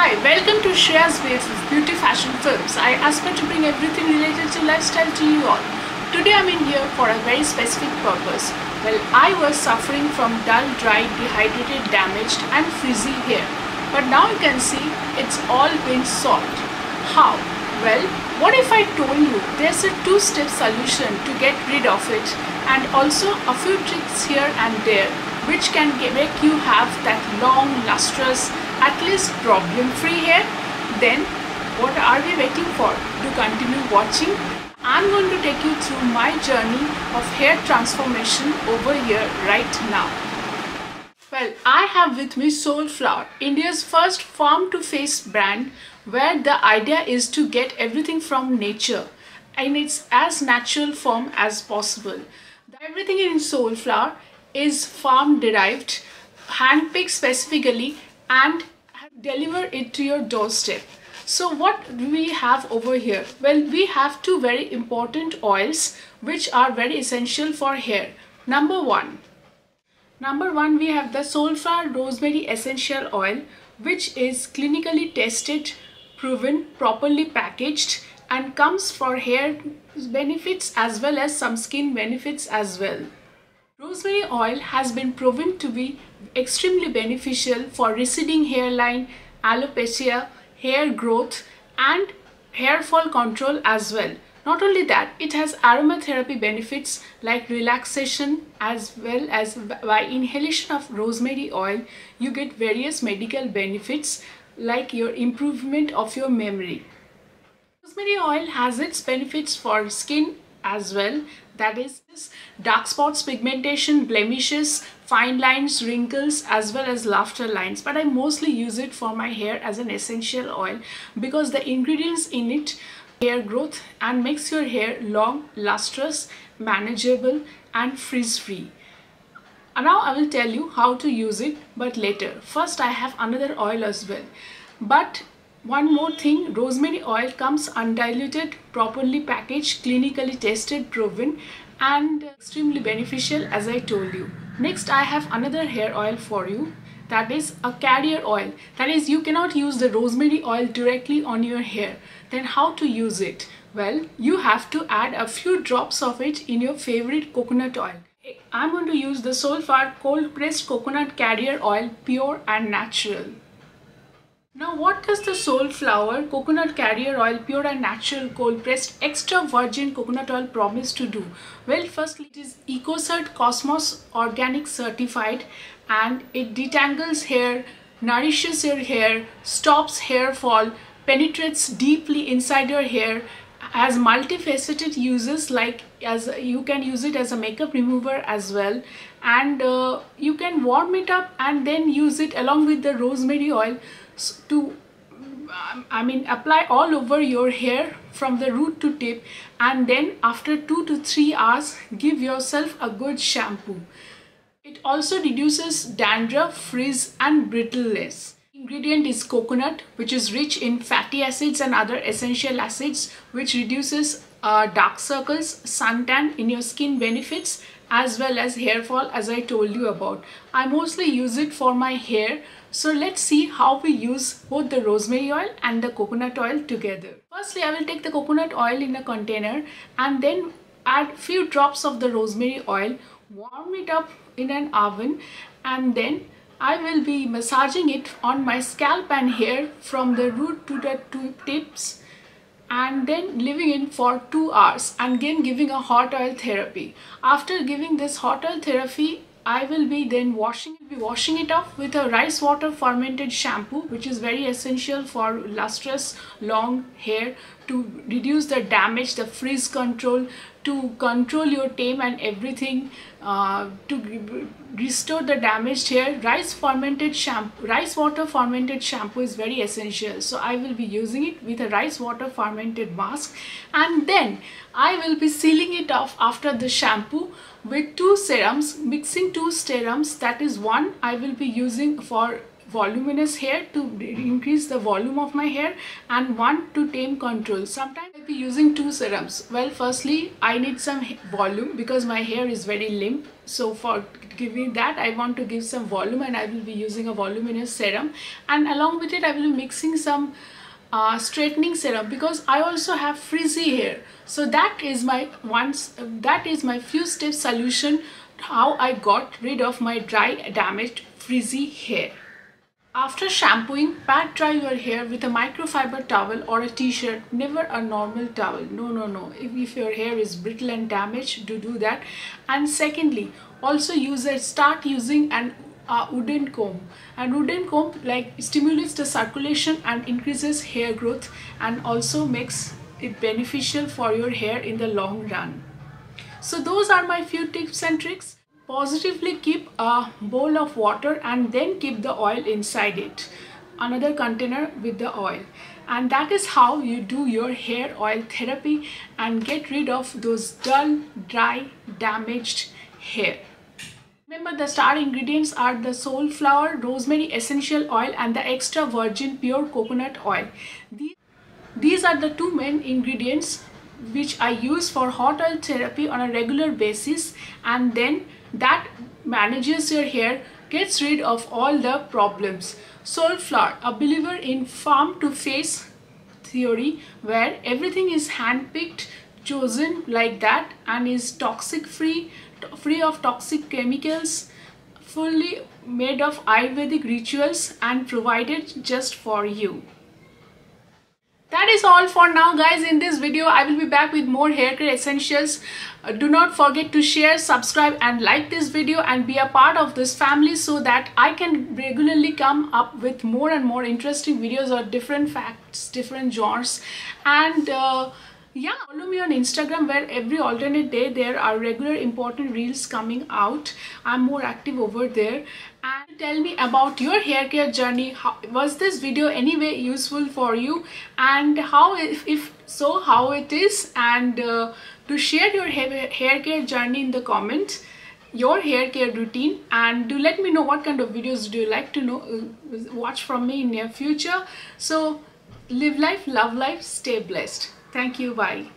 Hi, welcome to SHREYA'S Beauty Fashion Films. I aspire to bring everything related to lifestyle to you all. Today I'm in here for a very specific purpose. Well, I was suffering from dull, dry, dehydrated, damaged and frizzy hair. But now you can see it's all been solved. How? Well, what if I told you there's a two-step solution to get rid of it, and also a few tricks here and there which can make you have that long, lustrous, at least problem-free hair? Then what are we waiting for? To continue watching. I'm going to take you through my journey of hair transformation over here right now. Well, I have with me Soulflower, India's first farm-to-face brand, where the idea is to get everything from nature in its as natural form as possible. Everything in Soulflower is farm derived, handpicked specifically, and deliver it to your doorstep. So what do we have over here? Well, we have two very important oils which are very essential for hair. Number one, we have the Soulflower Rosemary Essential Oil, which is clinically tested, proven, properly packaged, and comes for hair benefits as well as some skin benefits as well. Rosemary oil has been proven to be extremely beneficial for receding hairline, alopecia, hair growth and hair fall control as well. Not only that, it has aromatherapy benefits like relaxation, as well as by inhalation of rosemary oil you get various medical benefits like your improvement of your memory. Rosemary oil has its benefits for skin as well, that is dark spots, pigmentation, blemishes, fine lines, wrinkles as well as laughter lines. But I mostly use it for my hair as an essential oil because the ingredients in it hair growth and makes your hair long, lustrous, manageable and frizz free. Now I will tell you how to use it, but later. First I have another oil as well. But one more thing, rosemary oil comes undiluted, properly packaged, clinically tested, proven and extremely beneficial as I told you. Next I have another hair oil for you, that is a carrier oil. That is, you cannot use the rosemary oil directly on your hair. Then how to use it? Well, you have to add a few drops of it in your favorite coconut oil. I'm going to use the Soulflower cold pressed coconut carrier oil, pure and natural. Now what does the Soulflower coconut carrier oil, pure and natural cold pressed extra virgin coconut oil promise to do? Well, firstly it is Ecocert Cosmos Organic Certified and it detangles hair, nourishes your hair, stops hair fall, penetrates deeply inside your hair, has multifaceted uses like as you can use it as a makeup remover as well, and you can warm it up and then use it along with the rosemary oil to apply all over your hair from the root to tip, and then after 2 to 3 hours give yourself a good shampoo. It also reduces dandruff, frizz and brittleness. Ingredient is coconut, which is rich in fatty acids and other essential acids, which reduces dark circles, suntan in your skin benefits as well as hair fall, as I told you about. I mostly use it for my hair. So let's see how we use both the rosemary oil and the coconut oil together. Firstly, I will take the coconut oil in a container and then add few drops of the rosemary oil, warm it up in an oven, and then I will be massaging it on my scalp and hair from the root to the two tips, and then leaving it for 2 hours and again giving a hot oil therapy. After giving this hot oil therapy, I will be then washing it off with a rice water fermented shampoo, which is very essential for lustrous long hair, to reduce the damage, the frizz control, to control your tame and everything, to restore the damaged hair. Rice water fermented shampoo is very essential. So I will be using it with a rice water fermented mask, and then I will be sealing it off after the shampoo with 2 serums, mixing 2 serums. That is, one I will be using for voluminous hair, to increase the volume of my hair, and one to tame control. Sometimes I'll be using two serums. Well, firstly I need some volume because my hair is very limp, so for giving that I want to give some volume, and I will be using a voluminous serum, and along with it I will be mixing some straightening serum because I also have frizzy hair. So that is my few step solution how I got rid of my dry, damaged, frizzy hair. After shampooing, pat dry your hair with a microfiber towel or a t-shirt, never a normal towel. No. If your hair is brittle and damaged, do that. And secondly, also start using an wooden comb. And wooden comb like stimulates the circulation and increases hair growth, and also makes it beneficial for your hair in the long run. So those are my few tips and tricks. Positively keep a bowl of water and then keep the oil inside it, another container with the oil, and that is how you do your hair oil therapy and get rid of those dull, dry, damaged hair. Remember, the star ingredients are the Soulflower, Rosemary essential oil, and the extra virgin pure coconut oil. These are the two main ingredients which I use for hot oil therapy on a regular basis, and then that manages your hair, gets rid of all the problems. Soulflower, a believer in farm to face theory, where everything is hand-picked, chosen like that, and is toxic free of toxic chemicals, fully made of Ayurvedic rituals, and provided just for you. That is all for now, guys. In this video I will be back with more hair care essentials. Do not forget to share, subscribe, and like this video, and be a part of this family so that I can regularly come up with more and more interesting videos or different facts, different genres. And yeah, follow me on Instagram, where every alternate day there are regular important reels coming out. I'm more active over there. And tell me about your hair care journey. Was this video anyway useful for you, and how, if so, how it is, and to share your hair care journey in the comments, your hair care routine, and do let me know what kind of videos do you like to watch from me in near future. So live life, love life, stay blessed. Thank you. Bye.